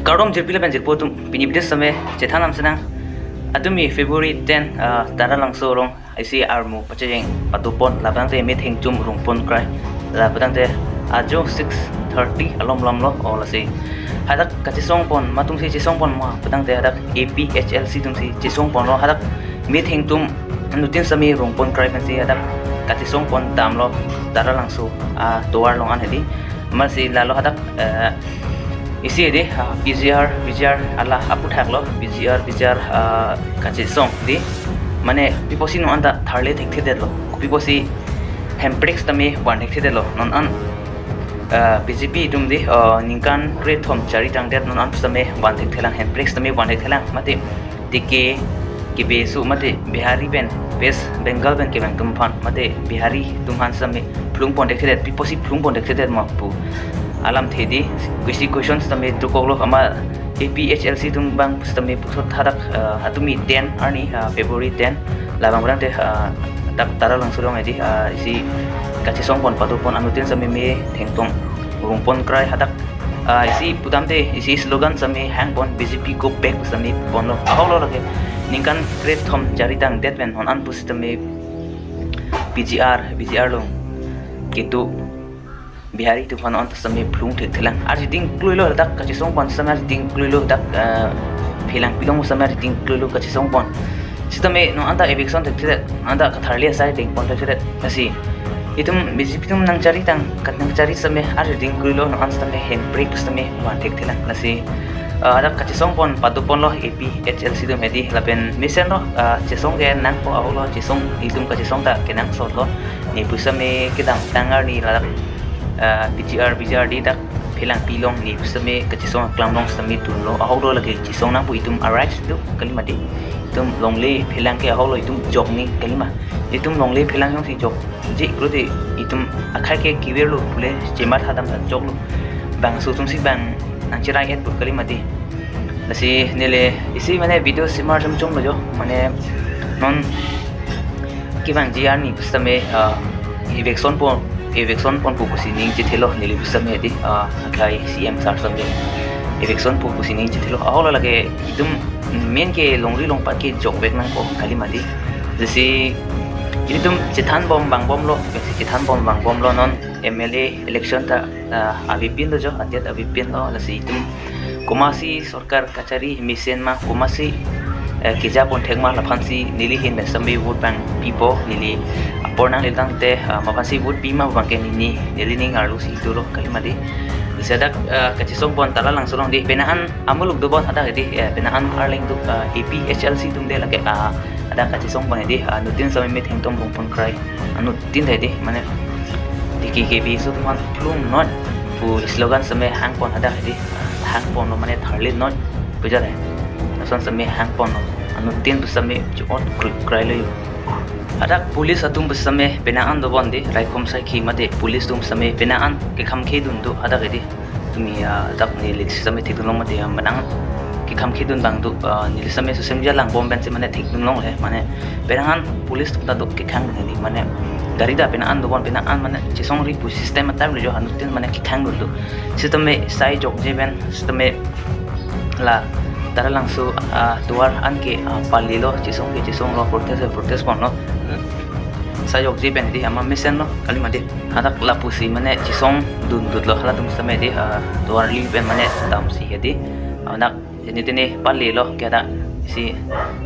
Kardom jirpila ben jirpotum pinipdes same chethanam senang Atumi February 10 Taralangso rong isi armu pacheng patupon labang te met Thengtom rungpon krai labang te ajo 6:30 alom lam lo olasi hadak kachisong pon matung si chisong pon ma patang te hadak Aphlc tum si chisong pon lo hadak met Thengtom nutin sami rungpon krai ben si hadak kachisong pon dam lo Taralangso toar long an hedi masi lalo hadak isi deh bijar ala Aputhak lo bijar kachisong di mane piposi no anda tharle thekthi de lo piposi handbrakes tame wan thekthi de lo non an BJP dum di ningkan Kedampon chari tang det non an tame wan thekthelang handbrakes tame wan thekthelang mate tike kibe su mate bihari ben west bengal ben ke bang tumpan mate bihari tumhan same plung pon thekthi det piposi plung pon thekthi det ma pu alam thedi kuisi questions tame tukok ama Aphlc tung bang tame pusot hadak hatumi 10 arni February 10 labang berang te dak Taralangso rong edi isi kachisong pon patupon anutin same me Thengtom rungpon krai hadak isi putam te isi slogan same hang pon BJP go back same pon lo aholo lage ningkan Kedampon jaritang detven hon an pus tame BGR lo gitu bihari tu fana anta same plung thelang arjiding kluilo dak kachisong pon samar ding kluilo dak philang pilong samar ding kluilo kachisong pon sitame no anta eviction thekthile anta katharlia sai ding pon thekthile asi itum BJP tum nang cari tang kat nang cari same arjiding kluilo no anta same handbrake same wan thekthila asi ada kachisong pon patupon lo Aphlc dum hedi lapen misen lo chisong ge nang po awlo chisong itum kachisong ta kenang sot lo ni pusame kedang tangar ni la bijar di dak philang pilong ni same kachisong klamlong same tunlo aholo lagi chisong nang pu itum arrives tu kalima di itum longle philang ke aholo itum jog ni kalima itum longle philang yong si jog ji krodi itum akhai ke kiwelo pule chemar hadam sa jog lu bang su tum si bang nang chirai et pu kalima di nasi nele isi mane video simar jam chom lo jo mane non ki bang jiar ni same election pon pupusi ning chithelo nili bisame di akai CM sar sambe election pupusi ning chithelo ahola lage idum main ke longri long pa ke jok bek nang ko kalima di jesi idum chithan bom bang bom lo non MLA election ta abipin lo jo atiat abipin lo lasi idum kumasi sarkar kachari misen ma kumasi Kedampon thengma laphansi nili hin sambe vote bang pipo nili apornang litang te mapansi vote bima bangke nini nili ning arlu si duro kalimadi sedak kachisong pon Taralangso rong di benaan amuluk do bon ada di benaan arling du Aphlc tum de lake ada kachisong pon di nutin same me Thengtom rungpon krai anutin de mane diki ke bi su man plum not pu slogan same hang pon ada di hang pon no mane tharle not bujare nason same hang pon anutin tu same chot krai le ada police atum besame benaan do bondi raikom sai khi mate police tum same benaan ke kham khe dun do ada gedi tumi dak ni lik same thik dun mate manang ke kham khe dun bang do ni same so sem jalang bom ben se mane thik dun long he mane benaan police tum da do ke khang ni mane gari da benaan do bon benaan mane chisong ri pu system atam le jo hanutin mane ke khang do sisteme sai jok je ben sisteme la Taralangso tuar anke palilo chisong lo protest kon lo sayok je ben di ama mesen lo kalima di hadak lapusi mane chisong dun lo hala tum same di tuar li ben mane tam si hedi anak jenitene palilo kada si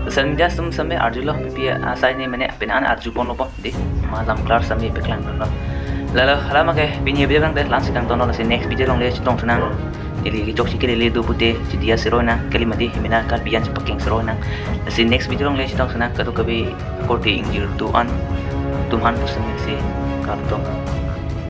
social media tum same arjulo pi asai ne mane penan arju pon lo di malam klar same beklang lo lalo hala make bini video kang de langsung kang tono si next video long le chitong tunang ili ki chok sikile le du pute chidia serona kalimadi himina kar bian chapking serona si next video long le chitong tunang kadu kabe korte ingir tu an tumhan pusami si karto